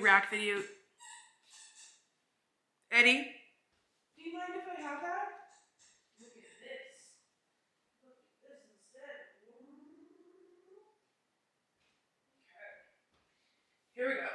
Rack video. Eddie? Do you mind if I have that? Look at this. Look at this instead. Okay. Here we go.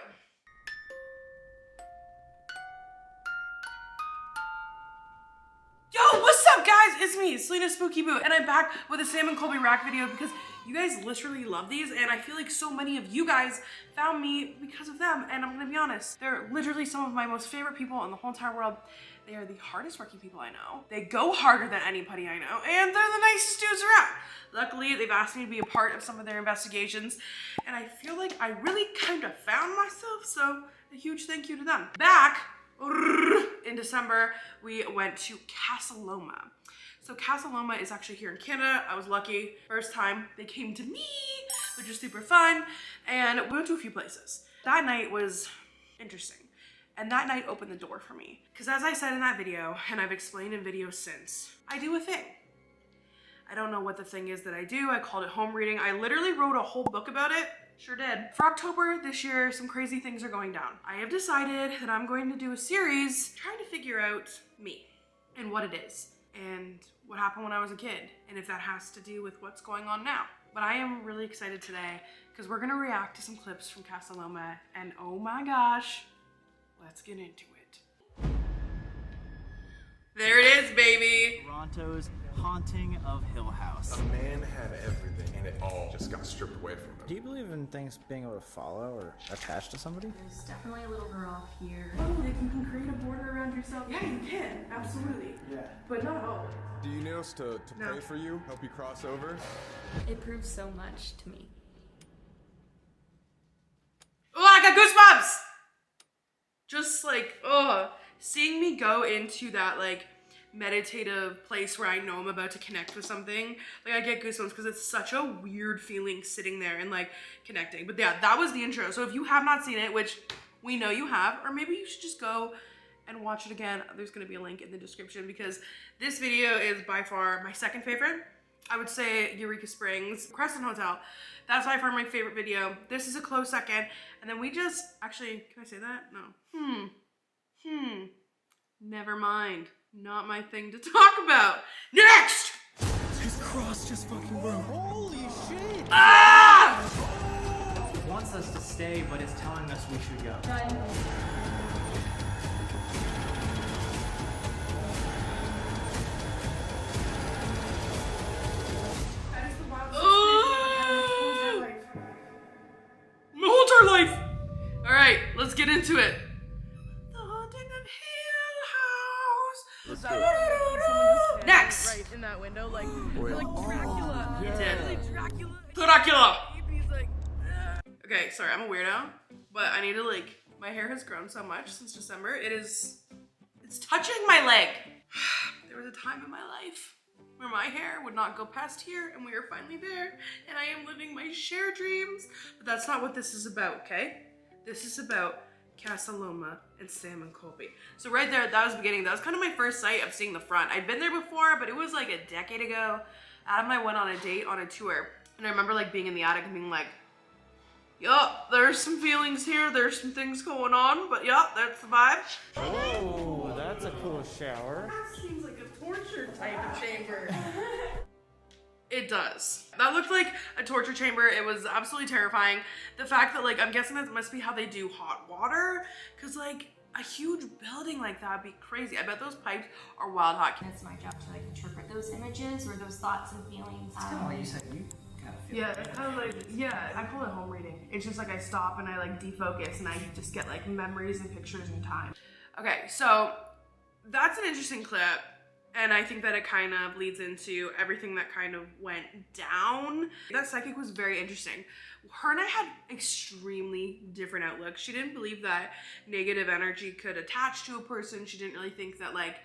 Yo, what's up guys? It's me, Celina Spooky Boo, and I'm back with a Sam and Colby Rack video because you guys literally love these, and I feel like so many of you guys found me because of them, and I'm gonna be honest, they're literally some of my most favorite people in the whole entire world. They are the hardest working people I know. They go harder than anybody I know, and they're the nicest dudes around. Luckily, they've asked me to be a part of some of their investigations, and I feel like I really kind of found myself, so a huge thank you to them. Back in December, we went to Casa Loma. So Casa Loma is actually here in Canada. I was lucky. First time they came to me, which was super fun. And we went to a few places. That night was interesting. And that night opened the door for me. Because as I said in that video, and I've explained in videos since, I do a thing. I don't know what the thing is that I do. I called it home reading. I literally wrote a whole book about it. Sure did. For October this year, some crazy things are going down. I have decided that I'm going to do a series trying to figure out me and what it is and what happened when I was a kid and if that has to do with what's going on now. But I am really excited today because we're gonna react to some clips from Casa Loma, and oh my gosh, let's get into it. There it is, baby. Toronto's haunting of Hill House. A man had everything and it all just got stripped away from him. Do you believe in things being able to follow or attach to somebody? There's definitely a little girl off here. Oh, like you can create a border around yourself. Yeah, you can, absolutely. Yeah. But not always. Do you need us to No. pray for you, help you cross over? It proves so much to me. Oh, I got goosebumps! Just like, oh, seeing me go into that like meditative place where I know I'm about to connect with something, like I get goosebumps because it's such a weird feeling sitting there and like connecting. But yeah, that was the intro. So if you have not seen it, which we know you have, or maybe you should just go and watch it again. There's gonna be a link in the description because this video is by far my second favorite. I would say Eureka Springs, Crescent Hotel. That's by far my favorite video. This is a close second. And then we just, actually, can I say that? No. Never mind. Not my thing to talk about. Next! His cross just fucking broke. Holy shit! Ah! It wants us to stay, but it's telling us we should go. Run. That is the wildest my whole entire life. All right, let's get into it. The Haunting of Hill House. Next. Right in that window, like Wait. like Dracula. He did. Like Dracula. Dracula. He's like, Okay, sorry, I'm a weirdo, but I need to like, my hair has grown so much since December. It's touching my leg. There was a time in my life where my hair would not go past here, and we are finally there, and I am living my share dreams, but that's not what this is about, okay? This is about Casa Loma and Sam and Colby. So right there, that was the beginning. That was kind of my first sight of seeing the front. I'd been there before, but it was like a decade ago. Adam and I went on a date on a tour, and I remember like being in the attic and being like, yup, there's some feelings here, there's some things going on, but yup, that's the vibe. Oh, that's a cool shower. That seems like a torture type of chamber. It does. That looked like a torture chamber. It was absolutely terrifying. The fact that like, I'm guessing that must be how they do hot water, because like a huge building like that would be crazy. I bet those pipes are wild hot. It's my job to like interpret those images or those thoughts and feelings. Like you said, you gotta feel Yeah, it's kind of like, yeah, I call it home reading. It's just like I stop and I like defocus and I just get like memories and pictures in time. Okay, so that's an interesting clip. And I think that it kind of leads into everything that kind of went down. That psychic was very interesting. Her and I had extremely different outlooks. She didn't believe that negative energy could attach to a person. She didn't really think that like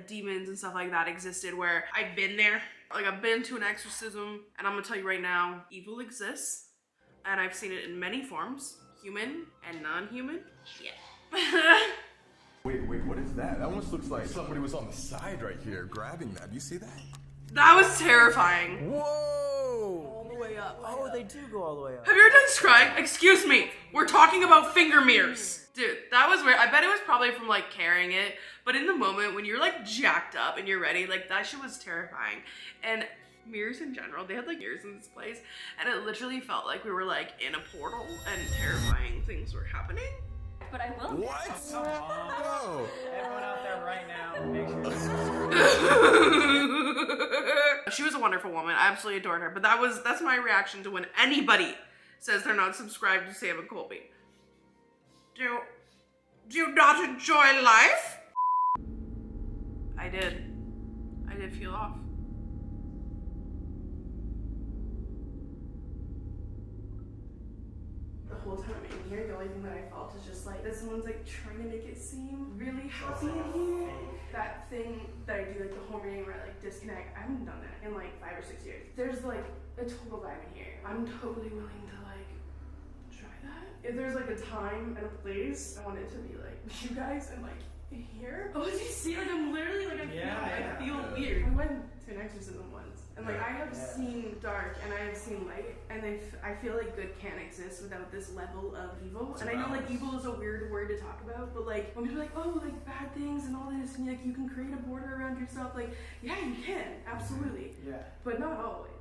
demons and stuff like that existed, where I've been there. Like I've been to an exorcism, and I'm gonna tell you right now, evil exists. And I've seen it in many forms, human and non-human. Yeah. Wait, what is that? That almost looks like somebody was on the side right here grabbing that. Do you see that? That was terrifying. Whoa! way up. Oh, they do go all the way up. Have you ever done scrying? Excuse me, we're talking about finger mirrors. Dude, that was weird. I bet it was probably from like carrying it, but in the moment when you're like jacked up and you're ready, like that shit was terrifying. And mirrors in general, they had like mirrors in this place, and it literally felt like we were like in a portal and terrifying things were happening. But I will. What? Come on. No. Everyone out there right now, make sure She was a wonderful woman. I absolutely adored her. But that's my reaction to when anybody says they're not subscribed to Sam and Colby. Do you not enjoy life? I did feel off. The whole time I'm in here, the only thing that I felt is just like that someone's like trying to make it seem really happy in here. That thing that I do, like the home reading where I like disconnect, I haven't done that in like 5 or 6 years. There's like a total vibe in here. I'm totally willing to like try that. If there's like a time and a place, I want it to be like with you guys and like here. Oh, did you see? Like I'm literally like I feel weird. I went to an exorcism once, and like I have seen dark and I have seen light, and I feel like good can't exist without this level of evil. And I know like evil is a weird word to talk about, but like when people are like, oh, like bad things and all this, and like you can create a border around yourself, like yeah, you can, absolutely. Yeah. But not always.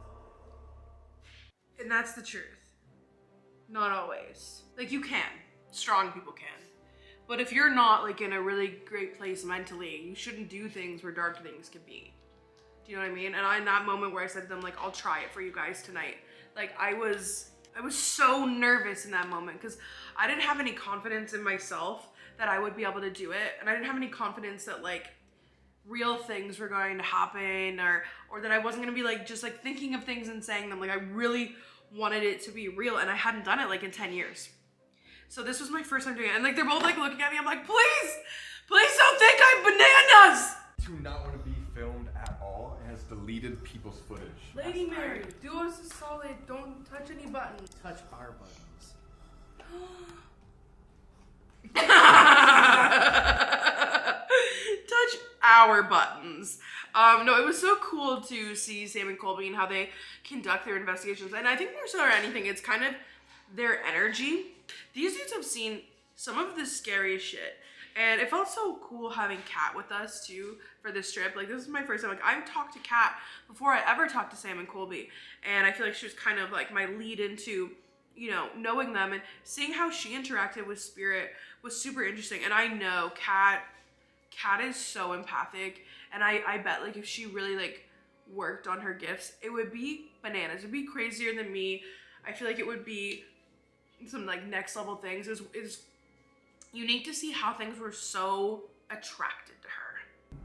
And that's the truth. Not always. Like you can. Strong people can. But if you're not like in a really great place mentally, you shouldn't do things where dark things can be. Do you know what I mean? And in that moment where I said to them, like, I'll try it for you guys tonight. Like I was so nervous in that moment because I didn't have any confidence in myself that I would be able to do it. And I didn't have any confidence that like real things were going to happen or that I wasn't gonna be like just like thinking of things and saying them. Like I really wanted it to be real, and I hadn't done it like in 10 years. So this was my first time doing it, and like they're both like looking at me. I'm like, please don't think I'm bananas. Do not want to be filmed at all. It has deleted people's footage. Lady Mary, do us a solid. Don't touch any buttons. touch our buttons. Touch our buttons. No, it was so cool to see Sam and Colby and how they conduct their investigations. And I think more so than anything, it's kind of their energy. These dudes have seen some of the scariest shit. And it felt so cool having Kat with us too for this trip. Like this is my first time. Like I've talked to Kat before I ever talked to Sam and Colby. And I feel like she was kind of like my lead into, you know, knowing them and seeing how she interacted with spirit was super interesting. And I know Kat is so empathic. And I bet like if she really like worked on her gifts, it would be bananas. It'd be crazier than me. I feel like it would be some like next level things. It's unique to see how things were so attracted to her.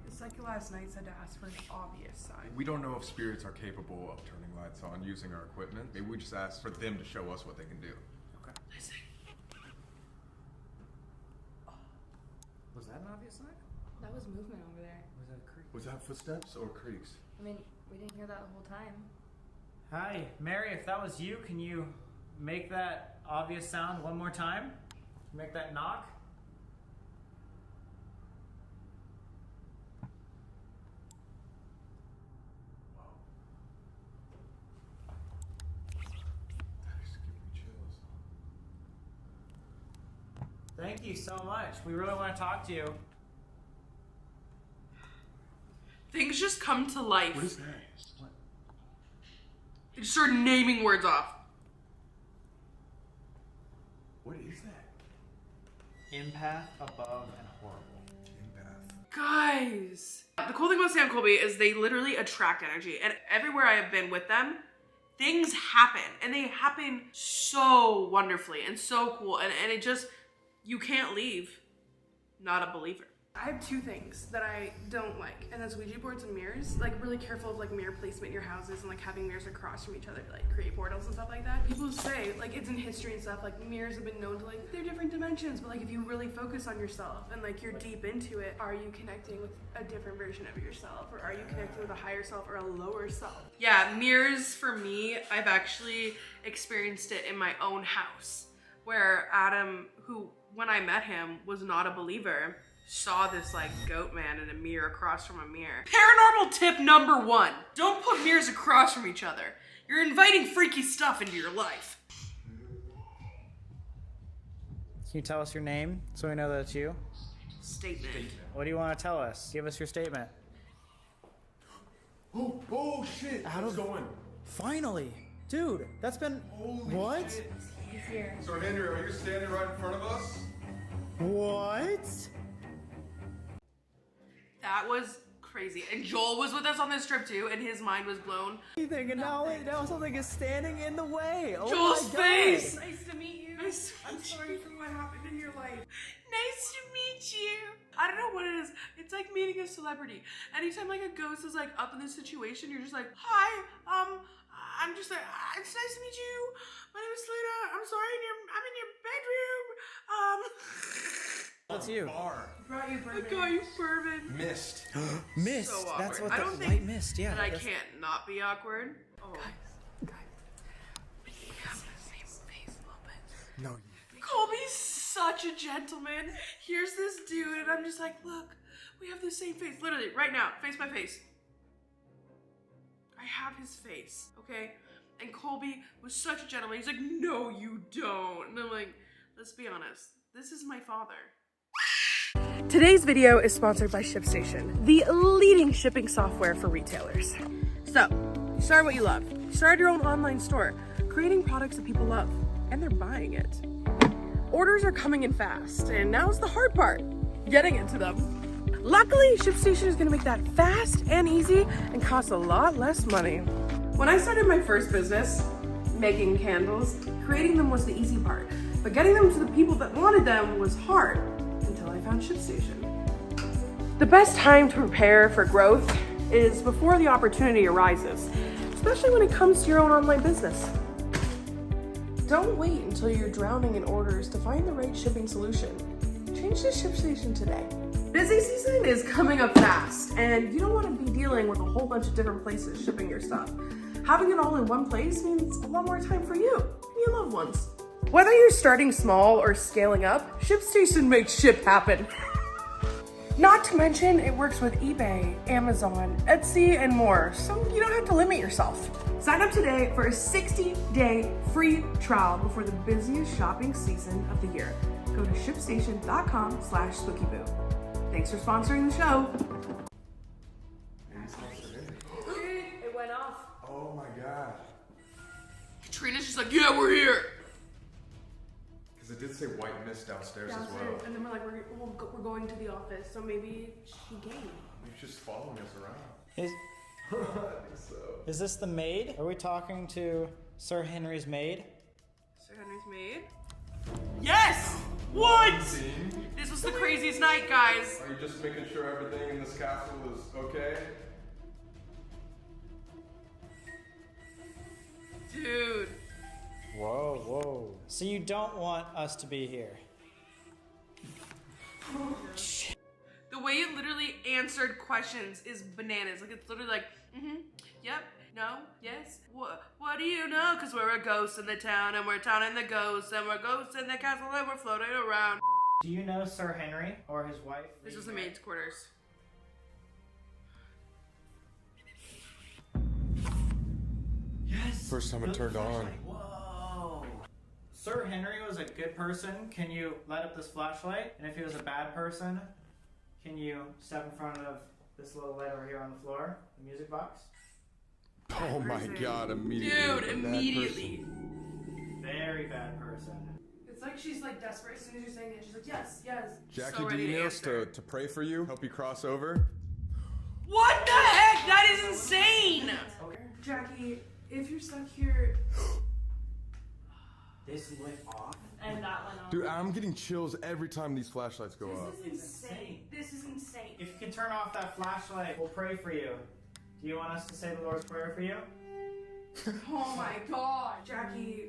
It's like last night said to ask for an obvious sign. We don't know if spirits are capable of turning lights on using our equipment. Maybe we just ask for them to show us what they can do. Okay. Listen. Was that an obvious sign? That was movement over there. Was that a creek? Was that footsteps or creaks? I mean, we didn't hear that the whole time. Hi, Mary, if that was you, can you make that obvious sound one more time? Make that knock? That is giving me chills. Thank you so much. We really want to talk to you. Things just come to life. What is that? What? They just start naming words off. What is that? Empath, above, and horrible. Empath. Guys. The cool thing about Sam and Colby is they literally attract energy. And everywhere I have been with them, things happen. And they happen so wonderfully and so cool. And it just, you can't leave not a believer. I have two things that I don't like, and that's Ouija boards and mirrors. Like really careful of like mirror placement in your houses and like having mirrors across from each other to like create portals and stuff like that. People say, like it's in history and stuff, like mirrors have been known to like, they're different dimensions, but like if you really focus on yourself and like you're deep into it, are you connecting with a different version of yourself, or are you connecting with a higher self or a lower self? Yeah, mirrors for me, I've actually experienced it in my own house, where Adam, who when I met him was not a believer, saw this like goat man in a mirror across from a mirror. Paranormal tip number 1, don't put mirrors across from each other. You're inviting freaky stuff into your life. Can you tell us your name so we know that it's you? Statement. What do you want to tell us? Give us your statement. Oh shit! How's it going? Finally! Dude, that's been... Holy what? shit. He's here. So Henry, are you standing right in front of us? What? That was crazy. And Joel was with us on this trip too, and his mind was blown. You thinking now something is standing in the way. Oh Joel's my God. face! Nice to meet you. Nice to I'm meet sorry for what happened in your life. Nice to meet you. I don't know what it is. It's like meeting a celebrity. Anytime like a ghost is like up in this situation, you're just like, hi, I'm just like, it's nice to meet you. My name is Celina. I'm sorry, I'm in your bedroom. That's you. Bar. Brought you I bourbon. got you bourbon. Mist. Mist. So awkward. That's what I the don't light think mist. Yeah. that I that's- can't not be awkward. Oh. No. Colby's such a gentleman. Here's this dude, and I'm just like, look, we have the same face. Literally, right now, face by face. I have his face, okay? And Colby was such a gentleman. He's like, no, you don't. And I'm like, let's be honest. This is my father. Today's video is sponsored by ShipStation, the leading shipping software for retailers. So, you start what you love. You start your own online store, creating products that people love, and they're buying it. Orders are coming in fast, and now's the hard part, getting into them. Luckily, ShipStation is gonna make that fast and easy and cost a lot less money. When I started my first business, making candles, creating them was the easy part, but getting them to the people that wanted them was hard until I found ShipStation. The best time to prepare for growth is before the opportunity arises, especially when it comes to your own online business. Don't wait until you're drowning in orders to find the right shipping solution. Change to ShipStation today. Busy season is coming up fast, and you don't want to be dealing with a whole bunch of different places shipping your stuff. Having it all in one place means a lot more time for you and your loved ones. Whether you're starting small or scaling up, ShipStation makes ship happen. Not to mention, it works with eBay, Amazon, Etsy, and more, so you don't have to limit yourself. Sign up today for a 60-day free trial before the busiest shopping season of the year. Go to shipstation.com/spookyboo. Thanks for sponsoring the show. It went off. Oh my god. Trina's just like, yeah, we're here. Because it did say white mist downstairs as well. And then we're like, we're going to the office, so maybe she came. He's just following us around. Is, I think so. is this the maid? Are we talking to Sir Henry's maid? Sir Henry's maid? Yes! What? Team, This was the craziest night, guys. are you just making sure everything in this castle is okay? Dude. Whoa, whoa. So you don't want us to be here? The way it literally answered questions is bananas. Like, it's literally like, yep, no, yes, what do you know? Because we're a ghost in the town, and we're town in the ghosts, and we're ghosts in the castle, and we're floating around. Do you know Sir Henry or his wife? This was the maid's quarters. Yes. First time it turned on. Whoa. Sir Henry was a good person. Can you light up this flashlight? And if he was a bad person, can you step in front of this little light over here on the floor, the music box? Oh my person. god, immediately. Dude, That immediately. Very bad person. It's like she's like desperate. As soon as you're saying it, she's like, yes, yes. Jackie, So do ready you to need us answer. to pray for you? Help you cross over? What the heck? That is insane! Jackie, if you're stuck here... This lit off. And that went off. Dude, I'm getting chills every time these flashlights go up. This is insane. This is insane. If you can turn off that flashlight, we'll pray for you. Do you want us to say the Lord's Prayer for you? Oh my god. Jackie,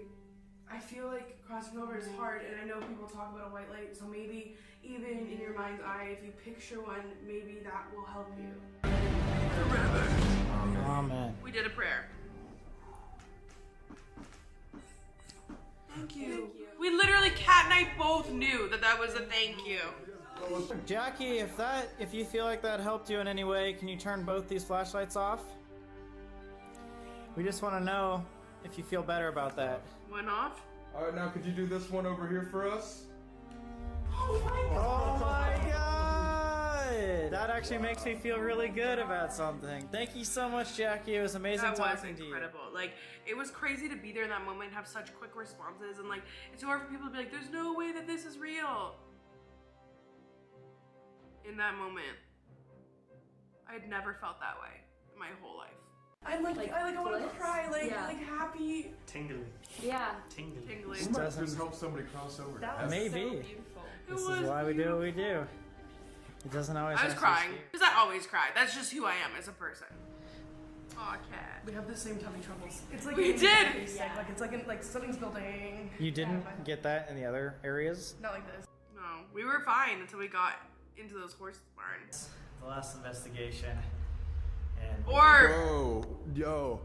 I feel like crossing over is hard, and I know people talk about a white light, so maybe even in your mind's eye, if you picture one, maybe that will help you. Forever. Amen. We did a prayer. Thank you. We literally, Kat and I both knew that that was a thank you. Jackie, if you feel like that helped you in any way, can you turn both these flashlights off? We just want to know if you feel better about that. Went off? All right, now could you do this one over here for us? Oh my Oh my god! That actually makes me feel really good about something. Thank you so much, Jackie. It was amazing That was talking to you. incredible. Like, it was crazy to be there in that moment and have such quick responses, and like, it's hard for people to be like, there's no way that this is real. In that moment, I had never felt that way in my whole life. I wanted to cry, like happy. Tingly. Yeah. Tingly. Tingly. We might just help somebody cross over. That was Maybe. so beautiful. This is why we do what we do. It doesn't always I was have to be crying, scary. because I always cry. That's just who I am as a person. Aw, cat. We have the same tummy troubles. It's like We in did! every sick, like it's like in like something's building. You didn't Yeah, but get that in the other areas? not like this. No, we were fine until we got into those horse barns. The last investigation. And Or, Whoa, yo.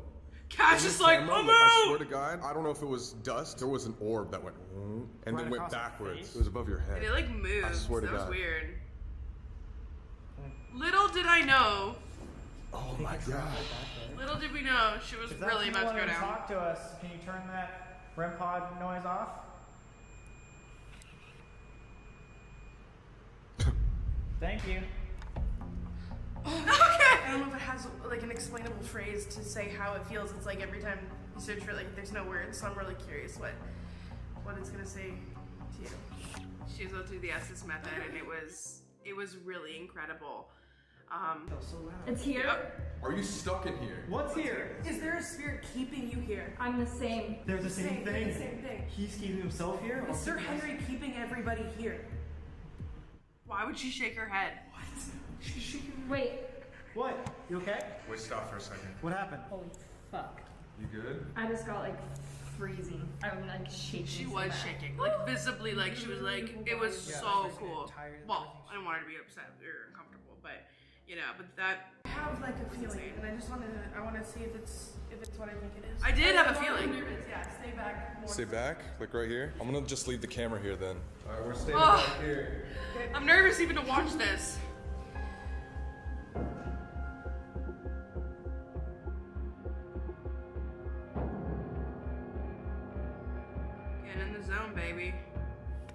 Cat's just like, Camera, I'm I swear out! to God, I don't know if it was dust. There was an orb that went and Right then went across your backwards. face? It was above your head. And it like moved. I swear to that was God. weird. Little did I know, Oh my God. little did we know she was if that's really you about to wanna go down. talk to us, can you turn that REM pod noise off? Thank you. I don't know if it has like an explainable phrase to say how it feels. It's like every time you search for it, like there's no words, so I'm really curious what it's gonna say to you. She was able to do the Estes method, and it was really incredible. It's here. Yep. Are you stuck in here? What's here? Is there a spirit keeping you here? I'm the same. They're the same They're thing. the same thing. He's keeping himself here? Is Sir Henry keeping everybody here? Why would she shake her head? Wait. What? You okay? Wait, stop for a second. What happened? Holy fuck. You good? I just got like freezing. I'm like shaking. She so was bad. shaking, like visibly, like she was like, it was Yeah, so she's cool. tired, Well, I didn't want her to be upset or uncomfortable, but you know, but that, I have like a feeling, and I just want to see if it's what I think it is. I did have a I'm already feeling. nervous. Yeah, stay back. More. Stay back, like right here. I'm gonna just leave the camera here then. All right, we're staying Oh. back here. I'm nervous even to watch this. Get in the zone, baby.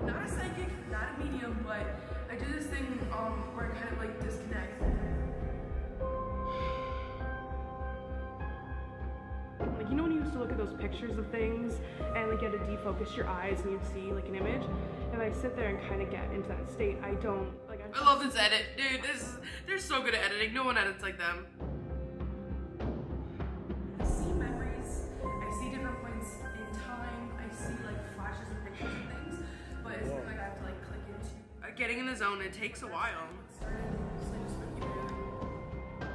Not a psychic, not a medium, but I do this thing where I kind of like disconnect. Like, you know when you used to look at those pictures of things and like you had to defocus your eyes and you'd see like an image? And I sit there and kind of get into that state. I don't, like, I love this edit, dude. They're so good at editing. No one edits like them. I see memories, I see different points in time, I see like flashes of pictures and things, but it's not like I have to like click into. Getting in the zone, it takes a while. It started, it's like spooky movie.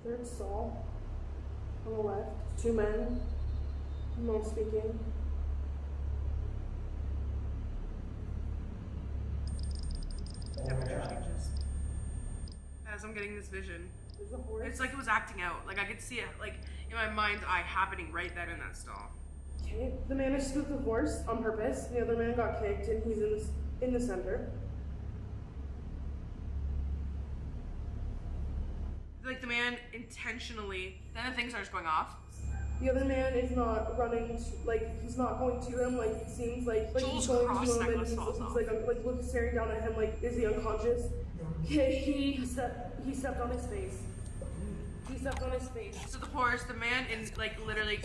Third stall. On the left, two men, no speaking. Temperature changes. As I'm getting this vision. There's a horse. It's like it was acting out. Like I could see it, like in my mind's eye, happening right there in that stall. Okay, the man is spooked the horse on purpose. The other man got kicked, and he's in the center. Like the man intentionally. Then the thing starts going off. The other man is not running, he's not going to him, like, it seems like Jules he's going cross to him, and necklace he's falls off. looking staring down at him, like, is he unconscious? Okay, he stepped on his face. He stepped on his face. So the horse, the man, in like literally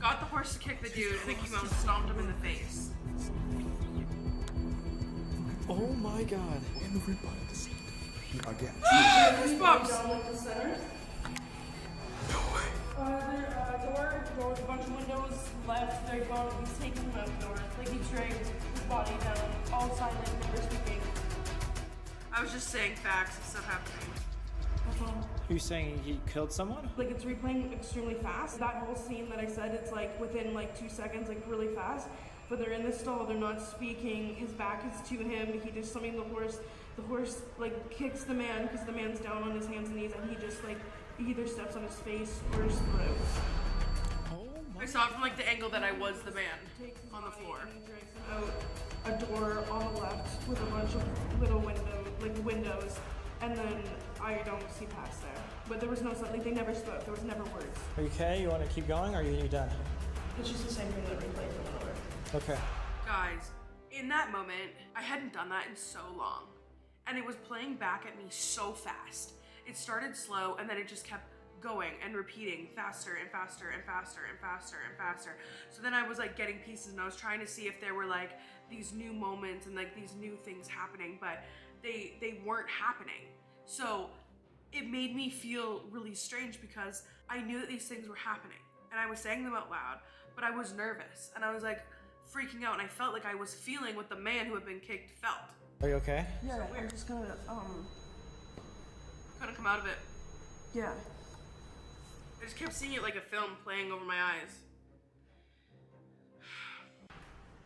got the horse to kick the dude, and then came out and stomped him in the face. Oh my god. In the rib part of the seat. Again. Goosebumps. Down, like, the center. No way. Door with a bunch of windows left, they're gone, he's taking him outdoors, like, he dragged his body down, all silent, never speaking. I was just saying facts of stuff happening. You saying he killed someone? Like, it's replaying extremely fast. That whole scene that I said, it's like within like 2 seconds, like really fast. But they're in the stall, they're not speaking, his back is to him, he just summoned the horse like kicks the man because the man's down on his hands and knees, and he just like, he either steps on his face or his throat. Oh my I saw it from like the angle that I was the man takes his on the body floor. and he drags him out a door on the left with a bunch of little windows, and then I don't see past there. But there was no like they never spoke. There was never words. Are you okay? You want to keep going, or are you done? It's just the same thing that replayed from the Okay. Guys, in that moment, I hadn't done that in so long. And it was playing back at me so fast. It started slow and then it just kept going and repeating faster and faster and faster and faster and faster. So then I was like getting pieces and I was trying to see if there were like these new moments and like these new things happening, but they weren't happening. So it made me feel really strange because I knew that these things were happening and I was saying them out loud, but I was nervous and I was like freaking out and I felt like I was feeling what the man who had been kicked felt. Are you okay? Yeah, I'm just gonna Couldn't come out of it. yeah. I just kept seeing it like a film playing over my eyes.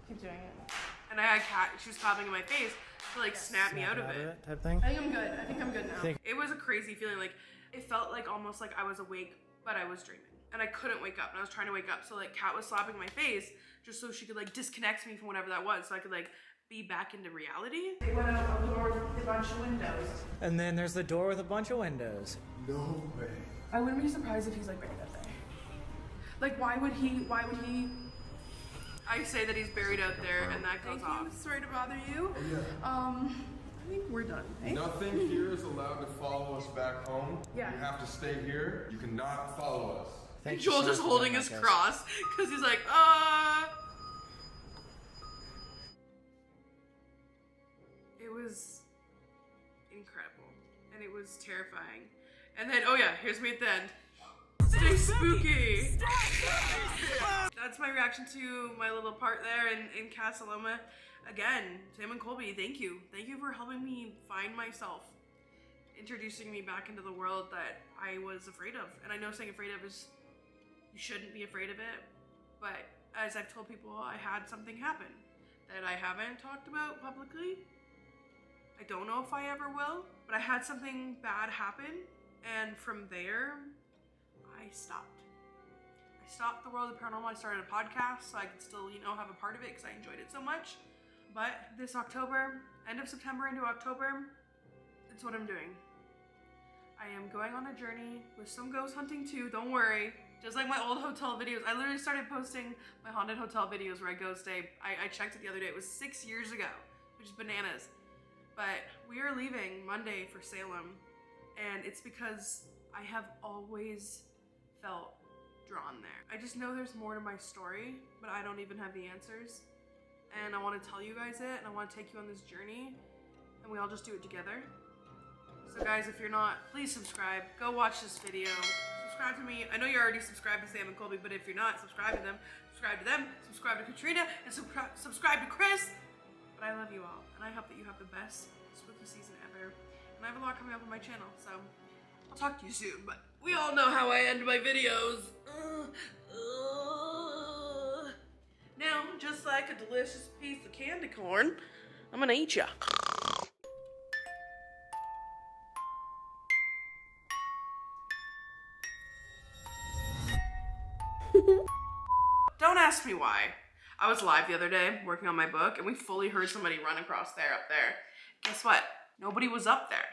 Keep doing it. And I had Kat, she was coughing in my face to like snap me out of it. Type thing. I think I'm good. I think I'm good now. It was a crazy feeling. Like it felt like almost like I was awake, but I was dreaming. And I couldn't wake up and I was trying to wake up. So like Kat was slapping my face just so she could like disconnect me from whatever that was. So I could like be back into reality. They went out a door with a bunch of windows. And then there's the door with a bunch of windows. No way. I wouldn't be surprised if he's like buried out there. Like why would he I say that he's buried out there and that goes off. Sorry to bother you. I think we're done. Eh? Nothing here is allowed to follow us back home. Yeah. You have to stay here. You cannot follow us. Thank And you Joel's so just much for holding doing his that, guys. cross because he's like, It was incredible and it was terrifying. And then, oh yeah, here's me at the end. Stay spooky! That's my reaction to my little part there in Casa Loma. Again, Sam and Colby, thank you. Thank you for helping me find myself. Introducing me back into the world that I was afraid of. And I know saying afraid of is, you shouldn't be afraid of it. But as I've told people, I had something happen that I haven't talked about publicly. I don't know if I ever will, but I had something bad happen. And from there, I stopped. I stopped the world of paranormal. I started a podcast so I could still, have a part of it because I enjoyed it so much. But this October, end of September into October, it's what I'm doing. I am going on a journey with some ghost hunting too, don't worry. Just like my old hotel videos. I literally started posting my haunted hotel videos where I go stay. I checked it the other day. It was 6 years ago, which is bananas. But we are leaving Monday for Salem. And it's because I have always felt drawn there. I just know there's more to my story, but I don't even have the answers. And I want to tell you guys it, and I want to take you on this journey, and we all just do it together. So guys, if you're not, please subscribe. Go watch this video. Subscribe to me. I know you're already subscribed to Sam and Colby, but if you're not, subscribe to them, subscribe to Katrina, and subscribe to Chris. But I love you all, and I hope that you have the best spooky season ever. And I have a lot coming up on my channel, so I'll talk to you soon, but we all know how I end my videos. Now, just like a delicious piece of candy corn, I'm gonna eat ya. Don't ask me why. I was live the other day working on my book and we fully heard somebody run across there up there. Guess what? Nobody was up there.